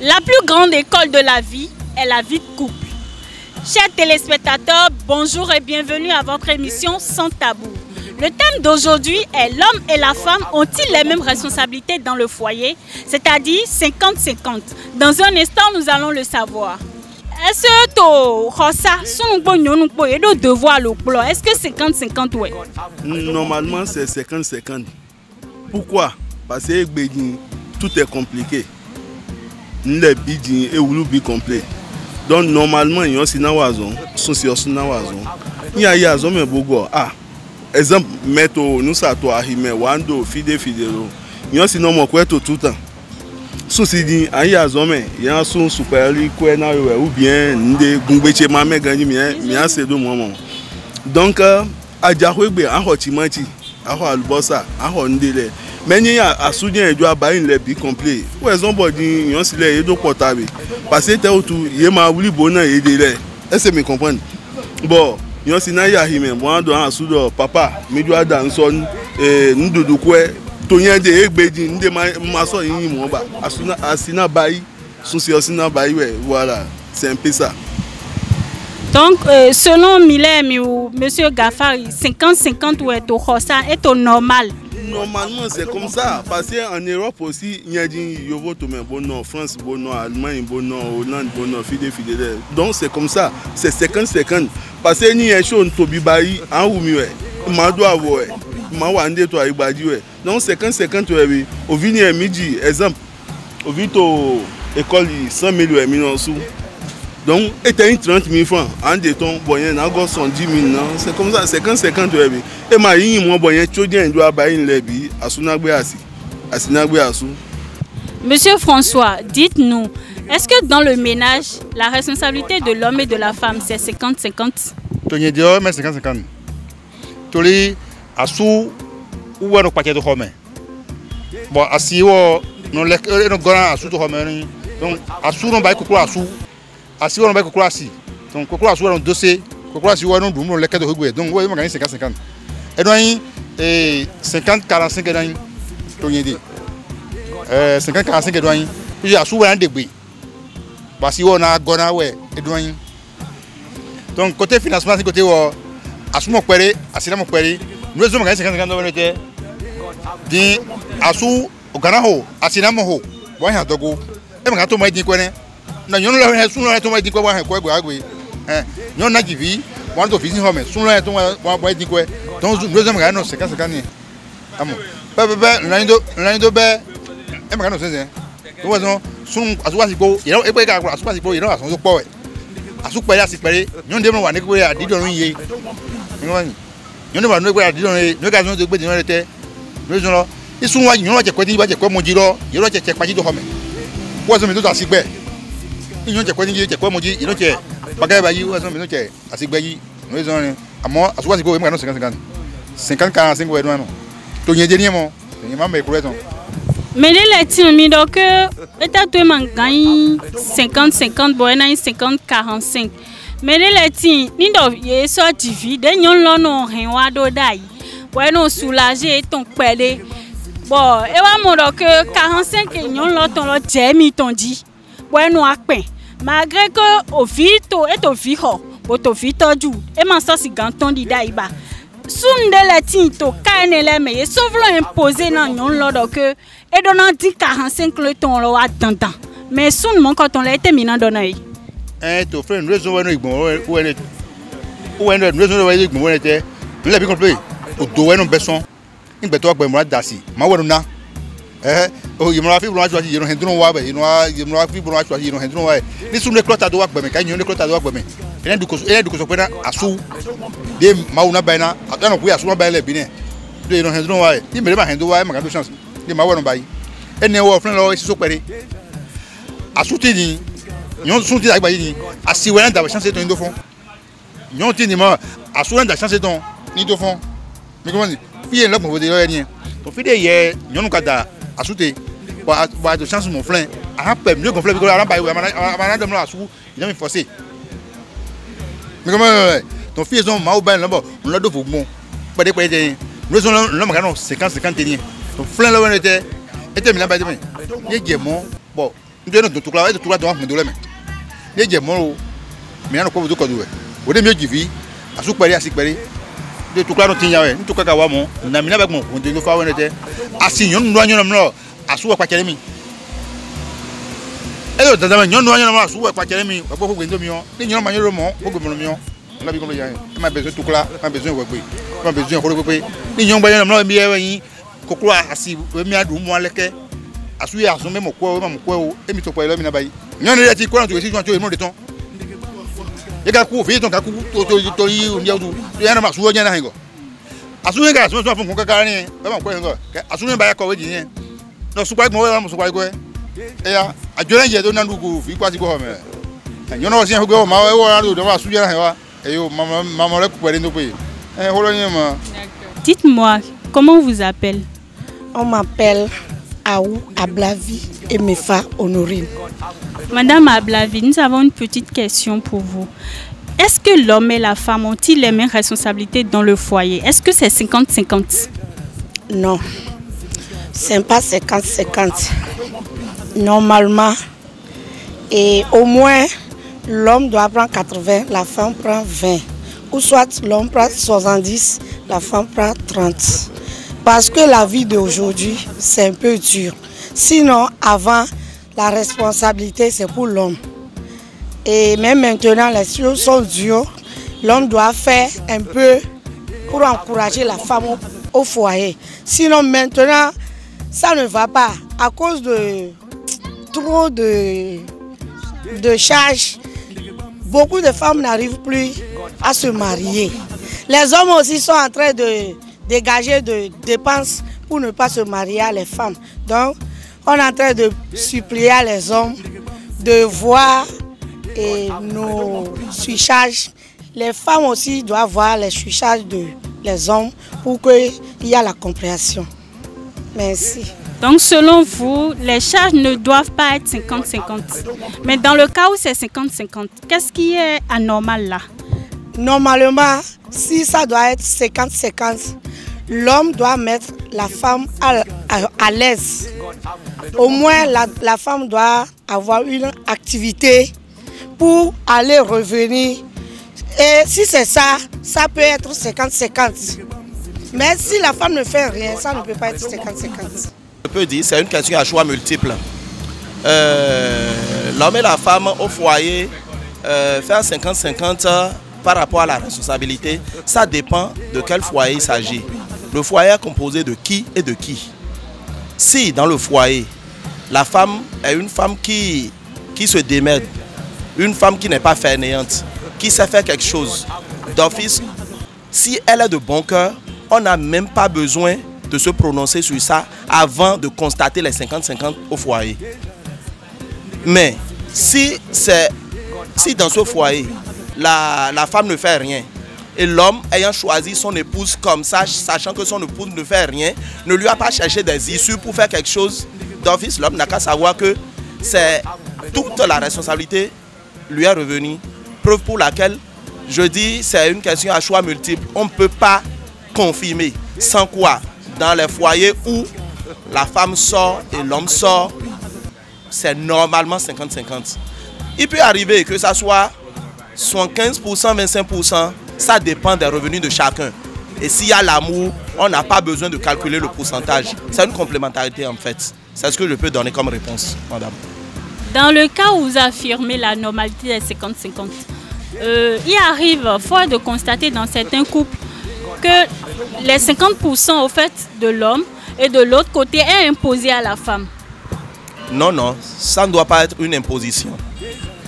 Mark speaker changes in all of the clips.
Speaker 1: La plus grande école de la vie est la vie de couple. Chers téléspectateurs, bonjour et bienvenue à votre émission Sans Tabou. Le thème d'aujourd'hui est l'homme et la femme ont-ils les mêmes responsabilités dans le foyer, c'est-à-dire 50-50. Dans un instant, nous allons le savoir. Est-ce que 50-50 ouais?
Speaker 2: Normalement, c'est 50-50. Pourquoi? Parce que tout est compliqué. Les bidins et le complet. Donc normalement, il y a aussi une raison. Il y a une raison, mais beaucoup. Exemple, métaux, nous ça toi, mais wando, fidèle. Il y a aussi non quoi tout le temps. Souci dit, il y a raison, mais il y a son super quoi na ou bien des gumbeche mamé gagné mais c'est deux moments. Donc à Diaroué, à Hotimati, à Albosa, à Hondele. Mais il y a un soutien et doit bailler les billes complets. Où est-ce qu'on peut dire il y a aussi les deux portables. Parce que tout, il y a ma voulu bonheur et délai. Est-ce que vous comprenez? Bon, il y a aussi un hime. Moi, dans un sous papa, mais doit dans son nous de quoi. Tonya de Egbedi, nous de maçon et nous ba. Asina bayi, souci asina bayi voilà, c'est un peu ça.
Speaker 1: Donc, selon Milem ou Monsieur Gafari, 50-50 ou est au normal.
Speaker 2: Normalement, c'est comme ça. Parce qu'en Europe aussi, il y a des bon France, bon Allemagne, bon Hollande, bon fidèle. Donc, c'est comme ça. C'est 50-50. Parce que nous avons Tobi Bayi, en Oumoué, Madoua, Mawande, toi, Ibadi. Donc, 50-50, au Vigny midi, exemple, au Vito, école 100 000 millions sous. Donc, et 30 000 francs en déton, boyen, encore 110 000, c'est comme ça, 50-50. Et ma ligne, moi, boyen, tu dois bailler une lebi, à Sunagbe Assi, à Sinagbe Assou.
Speaker 1: Monsieur François, dites-nous, est-ce que dans le ménage, la responsabilité de l'homme et de la femme, c'est 50-50?
Speaker 3: Tu dis, mais 50-50. Tu dis, Assou, où est le paquet de hommes? Bon, Assi, nous le grand Assou de hommes. Donc, Assou, on va couper Assou. Assi on va couper assi. Donc couper assi on dossier, couper assi on nous le cas de Hugo. Donc ouais, on gagne 50-50. Et donc 50-45 et donc tu dis 50-45 et donc puis assi on a début. Parce que on a gona ouais et donc côté financement côté assi mon péré, assi mon péré, nous sommes gagne 50-50 dans le terre. Dit assi au gana ho, assi na mo ho. Bon ya dogo. E ma to mai di ko ne. Na nyon la sun la to mai di ko wa ko agbe nyon na givi wan to fisi home sun la to wa di ko donc nous sommes gagner 50-50 ni amo la ndo be e ma gagner 5 to wa sun asuwa si ko e pe ka asuwa si ko iro asun so po e asu pe ya si pere nyon de mo wa ni ko ya di dorun ye nyon de wa no ko ya di dorun ye no ka sun to gbe di no rete no so lo isun wa nyon wa je ko di ba je ko mo ji ro iro je pa ji do home wo so mi to ta si gbe ils ont quoi dire quoi moji ils ont que bagay bayi ou ils ont que asigbayi nous ont amo asuwa sigo me 50-45 ouais non to nye dernier mon ni ma me correct
Speaker 1: mais les timi donc état tout man gagne 50-50 boy na 50-45 mais les timi ni do ye so divide nyon lo no hen wa do dai boy no soulager ton pele bon e wa mo donc 45 nyon lo ton lo jemi ton di boy no apen malgré que au vito et au viho au vito du et man ça si ganton di daiba sunde le tinto kanele me so vlo imposer nan yon lo donc et donnant 45 le ton lo attendant mais sun mon quand on l'a été minan donné
Speaker 3: to friend raison wa no igbon ou ene raison wa igbon wa ete le bi complet o do wa no beson ngbe to gbe mo dasi ma wo na oh il m'a fait pour choisir il y a un wa be il m'a fait pour choisir il y a un wa ni sunu le clota do wa gbe me ka nyon le clota do wa gbe me ene du ko so pe na asu de mauna ba na atana ku asu ba le bi ne do il y a un wa ni me ba hendo wa ma ga do chance de ma wa no ba yi ene wo friend lo si so pere asu ti ni nyon sun ti agba yi ni asi wa na da chance to ndo fon nyon ti ni ma asu na da chance to ni do fon mi ko ni fi en lo mo de yo ni to fi de ye nyon ka da asute wa de chance mon frère a peur mieux gonfler because ara ba we amana dem la asu il me forcer mais comment ton fils on ma ba labo on la do fogbon pa de nous on le magano 50-50 ton frère là on était mi la ba de me ye je mo bon nous devons tout là, tout là devant nous demain. Les gens, mais on ne peut pas tout faire. Au début du vie, à sous pari, à six pari, de tout là nous tiens, nous tout cas kawamo, n'a mis avec mon, on devait faire un été. À six, nous doit nous là, à sous à quoi qu'elle et le temps nous doit nous là, sous à quoi qu'elle mis, à quoi vous vendez mieux, les gens manient le mot, beaucoup de mieux. On a besoin de rien. On a besoin de tout là, on a besoin de quoi. On a besoin de quoi. Les gens voyant nous là, bien, kokura asi mi adu mo aleke asu ya asu memo ko emi to po elo mi na bayi nyan re ti ko na to si jo mo de ton e ga ku fi ton ka ku to yi o ni odu ya na ma su o nya na hingo asu ga asu so fun ko ka ni ba ma ko hingo asu ni ba ya ko we di yen no su kwa mo wa mo su kwa ko e ya ajo je do na ndugu fi kwa si ko ho me nyon no si ho go ma we wa do ma su ya na wa e yo mama le ku pere ndo pe holo ni ma.
Speaker 1: Dites-moi, comment on vous appelle?
Speaker 4: On m'appelle Aou Ablavi et Mefa Honorine.
Speaker 1: Madame Ablavi, nous avons une petite question pour vous. Est-ce que l'homme et la femme ont-ils les mêmes responsabilités dans le foyer? Est-ce que c'est 50-50?
Speaker 4: Non, c'est pas 50-50. Normalement, et au moins, l'homme doit prendre 80, la femme prend 20. Ou soit l'homme prend 70, la femme prend 30. Parce que la vie d'aujourd'hui, c'est un peu dur. Sinon, avant, la responsabilité, c'est pour l'homme. Et même maintenant, les choses sont dures. L'homme doit faire un peu pour encourager la femme au foyer. Sinon, maintenant, ça ne va pas. À cause de trop de charges, beaucoup de femmes n'arrivent plus à se marier. Les hommes aussi sont en train de dégager de dépenses pour ne pas se marier à les femmes. Donc, on est en train de supplier les hommes de voir nos surcharges. Les femmes aussi doivent voir les surcharges des hommes pour qu'il y ait la compréhension. Merci.
Speaker 1: Donc, selon vous, les charges ne doivent pas être 50-50. Mais dans le cas où c'est 50-50, qu'est-ce qui est anormal là?
Speaker 4: Normalement, si ça doit être 50-50, l'homme doit mettre la femme à l'aise. Au moins, la femme doit avoir une activité pour aller revenir. Et si c'est ça, ça peut être 50-50. Mais si la femme ne fait rien, ça ne peut pas être 50-50.
Speaker 5: Je peux dire, c'est une question à choix multiple. L'homme et la femme au foyer, faire 50-50 par rapport à la responsabilité, ça dépend de quel foyer il s'agit. Le foyer est composé de qui et de qui. Si dans le foyer, la femme est une femme qui se démène, une femme qui n'est pas fainéante, qui sait faire quelque chose d'office, si elle est de bon cœur, on n'a même pas besoin de se prononcer sur ça avant de constater les 50-50 au foyer. Mais si dans ce foyer, la femme ne fait rien et l'homme ayant choisi son épouse comme ça, sachant que son épouse ne fait rien, ne lui a pas cherché des issues pour faire quelque chose d'office, l'homme n'a qu'à savoir que c'est toute la responsabilité lui est revenue. Preuve pour laquelle je dis c'est une question à choix multiple. On ne peut pas confirmer. Sans quoi, dans les foyers où la femme sort et l'homme sort, c'est normalement 50-50. Il peut arriver que ça soit 75%, 25%, ça dépend des revenus de chacun. Et s'il y a l'amour, on n'a pas besoin de calculer le pourcentage. C'est une complémentarité en fait. C'est ce que je peux donner comme réponse, madame.
Speaker 1: Dans le cas où vous affirmez la normalité des 50-50, il arrive fort de constater dans certains couples que les 50% au fait de l'homme et de l'autre côté est imposé à la femme.
Speaker 5: Non, non, ça ne doit pas être une imposition.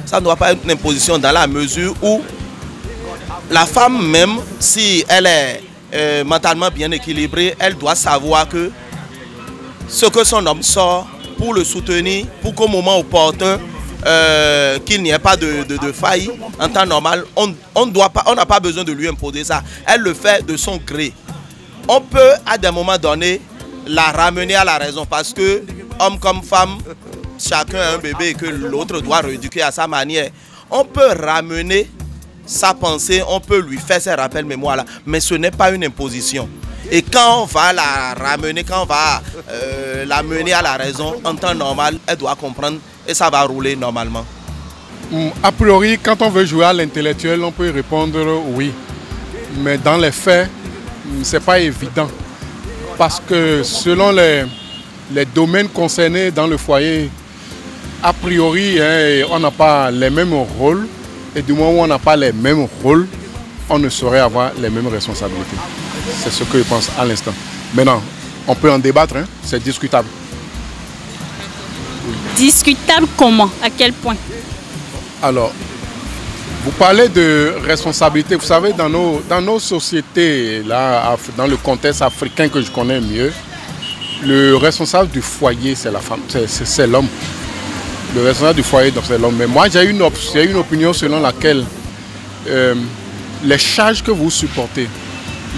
Speaker 5: Ça ne doit pas être une imposition dans la mesure où la femme même, si elle est mentalement bien équilibrée, elle doit savoir que ce que son homme sort pour le soutenir, pour qu'au moment opportun, qu'il n'y ait pas de faille, en temps normal, on n'a pas besoin de lui imposer ça. Elle le fait de son gré. On peut à des moments donnés la ramener à la raison parce que homme comme femme, chacun a un bébé que l'autre doit rééduquer à sa manière. On peut ramener sa pensée, on peut lui faire ses rappels mémoire là, mais ce n'est pas une imposition. Et quand on va la ramener, quand on va la mener à la raison, en temps normal, elle doit comprendre et ça va rouler normalement.
Speaker 6: A priori, quand on veut jouer à l'intellectuel, on peut répondre oui. Mais dans les faits, ce n'est pas évident. Parce que selon les domaines concernés dans le foyer, a priori, on n'a pas les mêmes rôles. Et du moment où on n'a pas les mêmes rôles, on ne saurait avoir les mêmes responsabilités. C'est ce que je pense à l'instant. Maintenant, on peut en débattre, hein? C'est discutable.
Speaker 1: Discutable comment? À quel point?
Speaker 6: Alors, vous parlez de responsabilité. Vous savez, dans nos sociétés, là, dans le contexte africain que je connais mieux, le responsable du foyer, c'est la femme, c'est l'homme. Le responsable du foyer, c'est l'homme. Mais moi, j'ai une opinion selon laquelle les charges que vous supportez,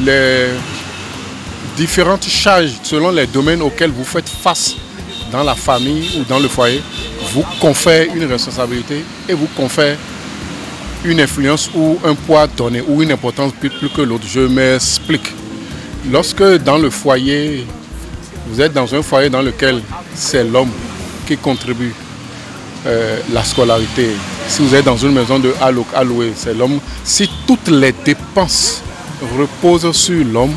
Speaker 6: les différentes charges selon les domaines auxquels vous faites face dans la famille ou dans le foyer, vous confèrent une responsabilité et vous confèrent une influence ou un poids donné ou une importance plus que l'autre. Je m'explique. Lorsque dans le foyer, vous êtes dans un foyer dans lequel c'est l'homme qui contribue la scolarité, si vous êtes dans une maison de alloué, c'est l'homme. Si toutes les dépenses reposent sur l'homme,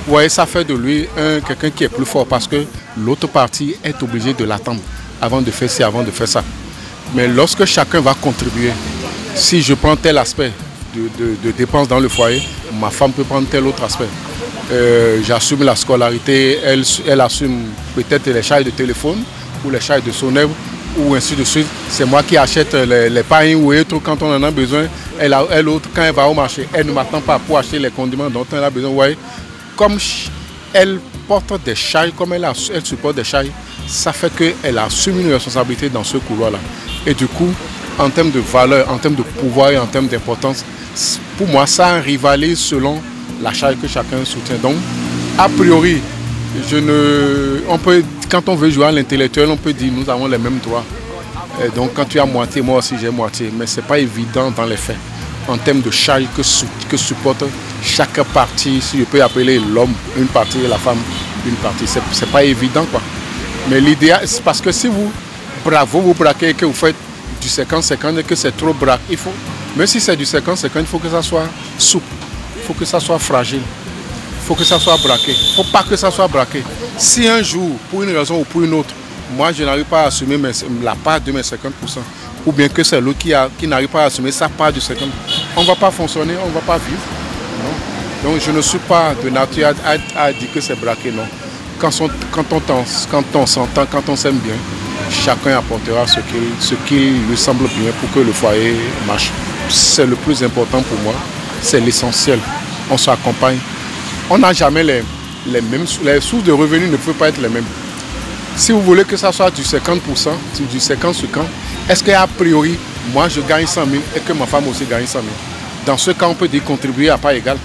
Speaker 6: vous voyez, ça fait de lui quelqu'un qui est plus fort parce que l'autre partie est obligée de l'attendre avant de faire ci, avant de faire ça. Mais lorsque chacun va contribuer, si je prends tel aspect de dépenses dans le foyer, ma femme peut prendre tel autre aspect. J'assume la scolarité, elle assume peut-être les charges de téléphone ou les charges de son œuvre ou ainsi de suite. C'est moi qui achète les pains ou autres quand on en a besoin. Elle autre, quand elle va au marché, elle ne m'attend pas pour acheter les condiments dont elle a besoin. Vous voyez, comme elle porte des charges, comme elle supporte des charges, ça fait qu'elle assume une responsabilité dans ce couloir-là. Et du coup, en termes de valeur, en termes de pouvoir et en termes d'importance, pour moi, ça rivalise selon la charge que chacun soutient. Donc, a priori, quand on veut jouer à l'intellectuel, on peut dire nous avons les mêmes droits. Et donc, quand tu as moitié, moi aussi j'ai moitié. Mais ce n'est pas évident dans les faits. En termes de charge que supporte chaque partie, si je peux appeler l'homme une partie et la femme une partie, c'est pas évident, quoi. Mais l'idéal, c'est parce que si vous braquez et que vous faites du 50-50 et que c'est trop braque, même si c'est du 50-50, il faut que ça soit souple, il faut que ça soit fragile, il faut que ça soit braqué, il ne faut pas que ça soit braqué. Si un jour, pour une raison ou pour une autre, moi je n'arrive pas à assumer la part de mes 50%, ou bien que c'est l'autre qui n'arrive pas à assumer sa part du 50%, on ne va pas fonctionner, on ne va pas vivre. Non. Donc je ne suis pas de nature à dire que c'est braqué, non. Quand on s'entend, quand on s'aime bien, chacun apportera ce qui lui semble bien pour que le foyer marche. C'est le plus important pour moi, c'est l'essentiel. On s'accompagne. On n'a jamais les mêmes sources. Les sources de revenus ne peuvent pas être les mêmes. Si vous voulez que ça soit du 50%, du 50 sur 50, est-ce qu'a priori, moi je gagne 100 000 et que ma femme aussi gagne 100 000? Dans ce cas, on peut dire contribuer à part égale.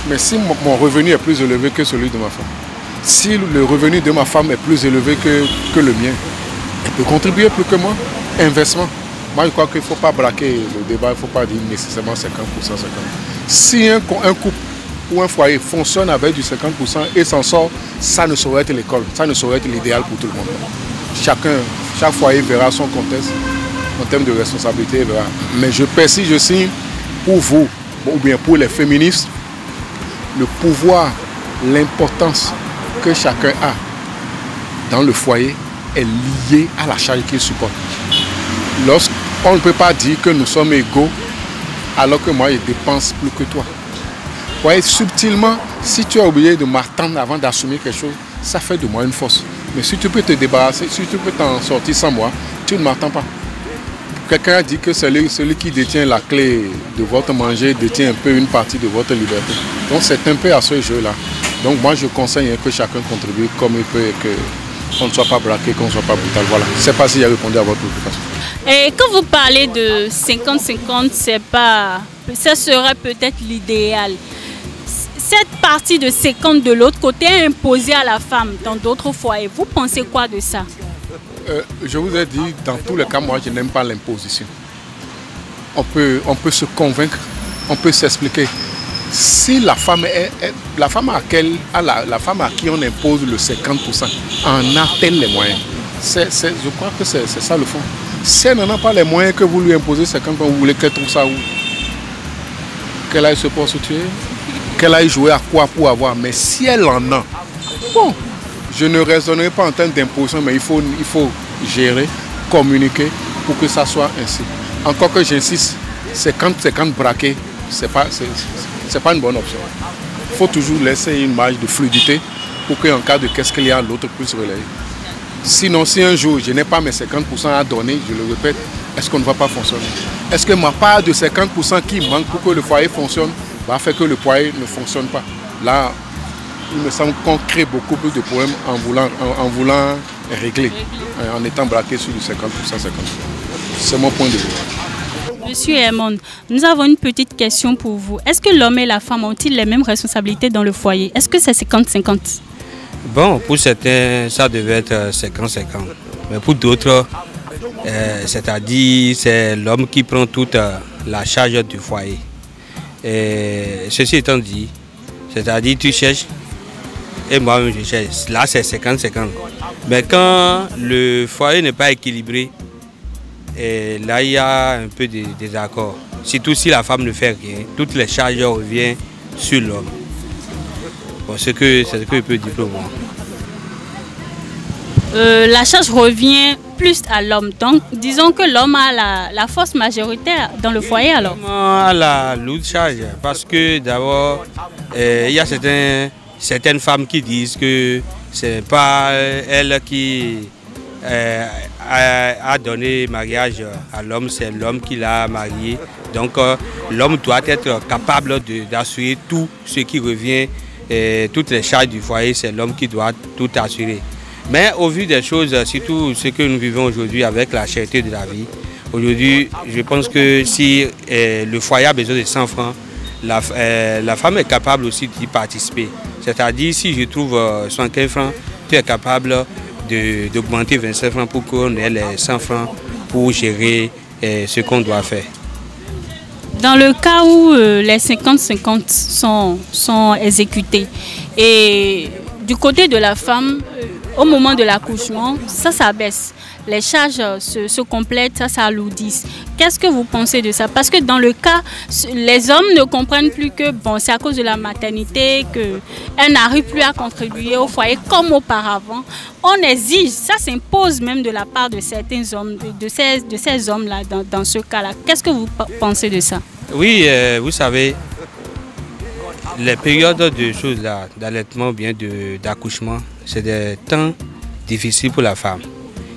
Speaker 6: Mais si mon revenu est plus élevé que celui de ma femme, si le revenu de ma femme est plus élevé que le mien, elle peut contribuer plus que moi. Inversement. Moi, je crois qu'il ne faut pas braquer le débat, il ne faut pas dire nécessairement 50%, 50%. Si un couple ou un foyer fonctionne avec du 50% et s'en sort, ça ne saurait être l'école, ça ne saurait être l'idéal pour tout le monde. Chaque foyer verra son contexte en termes de responsabilité. Verra. Mais je persiste, je signe pour vous, ou bien pour les féministes, le pouvoir, l'importance que chacun a dans le foyer est lié à la charge qu'il supporte. On ne peut pas dire que nous sommes égaux alors que moi je dépense plus que toi. Vous voyez, subtilement, si tu es obligé de m'attendre avant d'assumer quelque chose, ça fait de moi une force. Mais si tu peux te débarrasser, si tu peux t'en sortir sans moi, tu ne m'attends pas. Quelqu'un a dit que celui qui détient la clé de votre manger détient un peu une partie de votre liberté. Donc c'est un peu à ce jeu-là. Donc moi je conseille que chacun contribue comme il peut et qu'on ne soit pas braqué, qu'on ne soit pas brutal. Voilà. Je ne sais pas si j'ai répondu à votre préoccupation.
Speaker 1: Et quand vous parlez de 50-50, ça serait peut-être l'idéal. Cette partie de 50 de l'autre côté est imposée à la femme dans d'autres foyers. Vous pensez quoi de ça?
Speaker 6: Je vous ai dit, dans tous les cas, moi je n'aime pas l'imposition. On peut se convaincre, on peut s'expliquer. Si la femme la femme à qui on impose le 50% en a-t-elle les moyens? Je crois que c'est ça le fond. Si elle n'en a pas les moyens que vous lui imposez 50%, vous voulez qu'elle trouve ça où? Qu'elle aille se prostituer? Qu'elle aille jouer à quoi pour avoir? Mais si elle en a, bon, je ne raisonnerai pas en termes d'imposition, mais il faut gérer, communiquer pour que ça soit ainsi. Encore que j'insiste, 50-50 braqués, c'est pas une bonne option. Il faut toujours laisser une marge de fluidité pour qu'en cas de qu'est-ce qu'il y a, l'autre puisse relayer. Sinon, si un jour je n'ai pas mes 50% à donner, je le répète, est-ce qu'on ne va pas fonctionner? Est-ce que ma part de 50% qui manque pour que le foyer fonctionne va faire que le foyer ne fonctionne pas? Là, il me semble qu'on crée beaucoup plus de problèmes en voulant régler, en étant braqué sur le 50%. C'est mon point de vue.
Speaker 1: Monsieur Hermon, nous avons une petite question pour vous. Est-ce que l'homme et la femme ont-ils les mêmes responsabilités dans le foyer? Est-ce que c'est 50-50?
Speaker 7: Bon, pour certains, ça devait être 50-50. Mais pour d'autres, c'est-à-dire c'est l'homme qui prend toute la charge du foyer. Et ceci étant dit, c'est-à-dire tu cherches et moi je cherche. Là c'est 50-50. Mais quand le foyer n'est pas équilibré, et là il y a un peu de désaccord. Surtout si la femme ne fait rien, toutes les charges reviennent sur l'homme. Bon, c'est ce que je peux dire pour moi.
Speaker 1: La charge revient plus à l'homme. Donc, disons que l'homme a la force majoritaire dans le foyer alors.
Speaker 7: À la lourde charge, parce que d'abord, il y a certaines femmes qui disent que ce n'est pas elle qui a donné mariage à l'homme, c'est l'homme qui l'a marié. Donc, l'homme doit être capable d'assurer tout ce qui revient. Toutes les charges du foyer, c'est l'homme qui doit tout assurer. Mais au vu des choses, surtout ce que nous vivons aujourd'hui avec la cherté de la vie, aujourd'hui, je pense que si le foyer a besoin de 100 francs, la femme est capable aussi d'y participer. C'est-à-dire, si je trouve 75 francs, tu es capable d'augmenter 25 francs pour qu'on ait les 100 francs pour gérer ce qu'on doit faire.
Speaker 1: Dans le cas où les 50-50 sont exécutés, et du côté de la femme, au moment de l'accouchement, ça baisse. Les charges se complètent, ça alourdit. Qu'est-ce que vous pensez de ça? Parce que dans le cas, les hommes ne comprennent plus que bon, c'est à cause de la maternité qu'elles n'arrivent plus à contribuer au foyer comme auparavant. On exige, ça s'impose même de la part de certains hommes, de ces hommes-là dans ce cas-là. Qu'est-ce que vous pensez de ça?
Speaker 7: Oui, vous savez, les périodes de choses là, d'allaitement ou bien d'accouchement, c'est des temps difficiles pour la femme.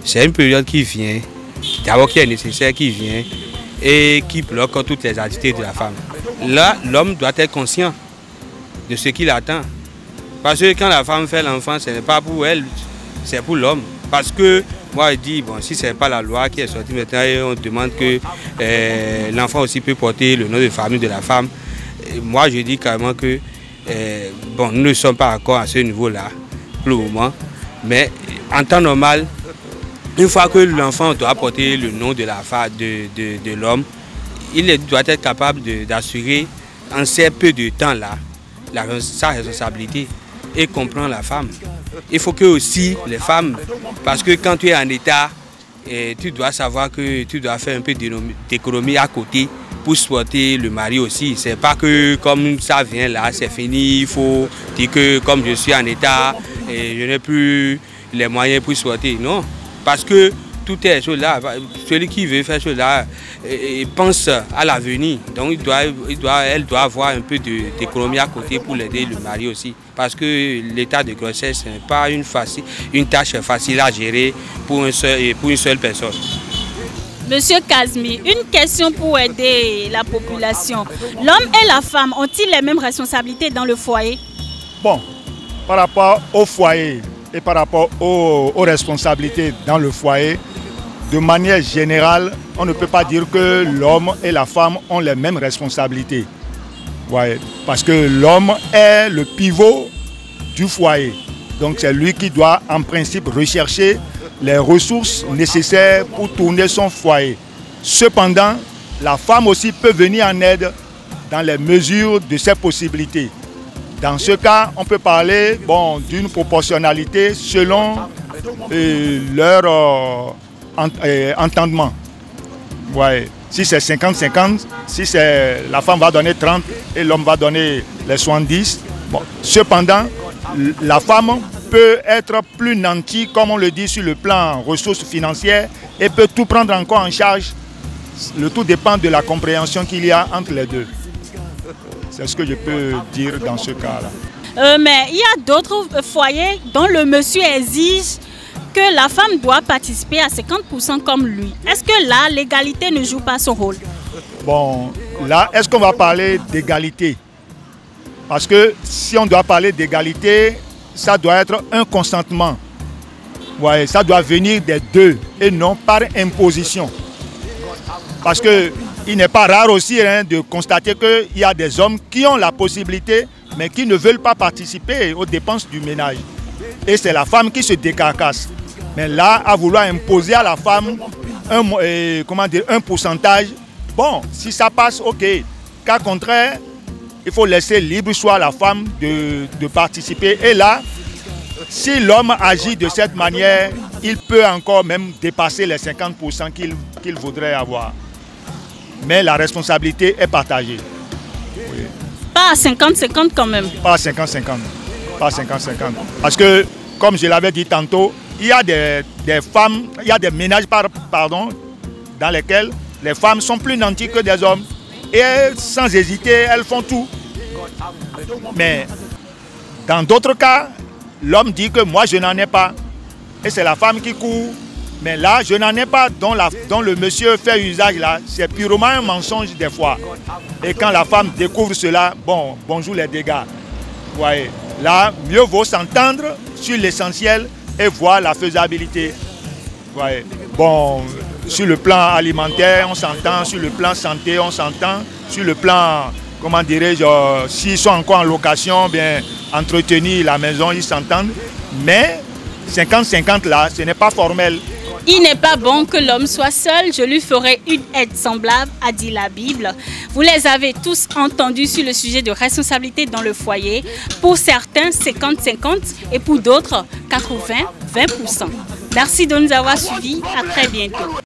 Speaker 7: C'est une période qui vient, d'abord qui est nécessaire, qui vient et qui bloque toutes les activités de la femme. Là, l'homme doit être conscient de ce qu'il attend. Parce que quand la femme fait l'enfant, ce n'est pas pour elle, c'est pour l'homme. Parce que moi je dis, bon, si ce n'est pas la loi qui est sortie maintenant, on demande que l'enfant aussi peut porter le nom de famille de la femme. Et moi je dis carrément que bon, nous ne sommes pas d'accord à ce niveau-là pour le moment. Mais en temps normal, une fois que l'enfant doit porter le nom de la femme, de l'homme, il doit être capable d'assurer en ces peu de temps-là sa responsabilité et comprendre la femme. Il faut que aussi les femmes, parce que quand tu es en état, tu dois savoir que tu dois faire un peu d'économie à côté pour supporter le mari aussi. C'est pas que comme ça vient là, c'est fini, il faut dire que comme je suis en état, et je n'ai plus les moyens pour supporter. Non, parce que tout est là. Celui qui veut faire cela pense à l'avenir. Donc elle doit avoir un peu d'économie à côté pour l'aider le mari aussi. Parce que l'état de grossesse n'est pas une tâche facile à gérer pour une seule personne.
Speaker 1: Monsieur Kazmi, une question pour aider la population. L'homme et la femme ont-ils les mêmes responsabilités dans le foyer?
Speaker 8: Bon, par rapport au foyer et par rapport aux responsabilités dans le foyer, de manière générale, on ne peut pas dire que l'homme et la femme ont les mêmes responsabilités. Ouais, parce que l'homme est le pivot du foyer. Donc c'est lui qui doit en principe rechercher les ressources nécessaires pour tourner son foyer. Cependant, la femme aussi peut venir en aide dans les mesures de ses possibilités. Dans ce cas, on peut parler d'une proportionnalité selon leur entendement. Ouais. Si c'est 50-50, si la femme va donner 30 et l'homme va donner les 70. Bon. Cependant, la femme peut être plus nantie, comme on le dit, sur le plan ressources financières et peut tout prendre encore en charge. Le tout dépend de la compréhension qu'il y a entre les deux. C'est ce que je peux dire dans ce cas-là.
Speaker 1: Mais il y a d'autres foyers dont le monsieur exige que la femme doit participer à 50% comme lui. Est-ce que là, l'égalité ne joue pas son rôle?
Speaker 8: Bon, là, est-ce qu'on va parler d'égalité? Parce que si on doit parler d'égalité, ça doit être un consentement. Ouais, ça doit venir des deux et non par imposition. Parce qu'il n'est pas rare aussi de constater qu'il y a des hommes qui ont la possibilité, mais qui ne veulent pas participer aux dépenses du ménage. Et c'est la femme qui se décarcasse. Mais là, à vouloir imposer à la femme un pourcentage, bon, si ça passe, ok. Cas contraire, il faut laisser libre choix à la femme de participer. Et là, si l'homme agit de cette manière, il peut encore même dépasser les 50% qu'il voudrait avoir. Mais la responsabilité est partagée. Oui.
Speaker 1: Pas à 50-50 quand même.
Speaker 8: Pas à 50-50. Pas à 50-50. Parce que, comme je l'avais dit tantôt, il y a des femmes, il y a des ménages dans lesquels les femmes sont plus nanties que des hommes. Et sans hésiter, elles font tout. Mais dans d'autres cas, l'homme dit que moi je n'en ai pas. Et c'est la femme qui court. Mais là, je n'en ai pas, dont le monsieur fait usage là. C'est purement un mensonge des fois. Et quand la femme découvre cela, bon, bonjour les dégâts. Vous voyez, là, mieux vaut s'entendre sur l'essentiel et voir la faisabilité. Vous voyez. Bon, sur le plan alimentaire, on s'entend. Sur le plan santé, on s'entend. Sur le plan, comment dirais-je, s'ils sont encore en location, bien entretenir la maison, ils s'entendent. Mais 50-50 là, ce n'est pas formel.
Speaker 1: Il n'est pas bon que l'homme soit seul, je lui ferai une aide semblable, a dit la Bible. Vous les avez tous entendus sur le sujet de responsabilité dans le foyer. Pour certains, 50-50 et pour d'autres, 80-20%. Merci de nous avoir suivis. À très bientôt.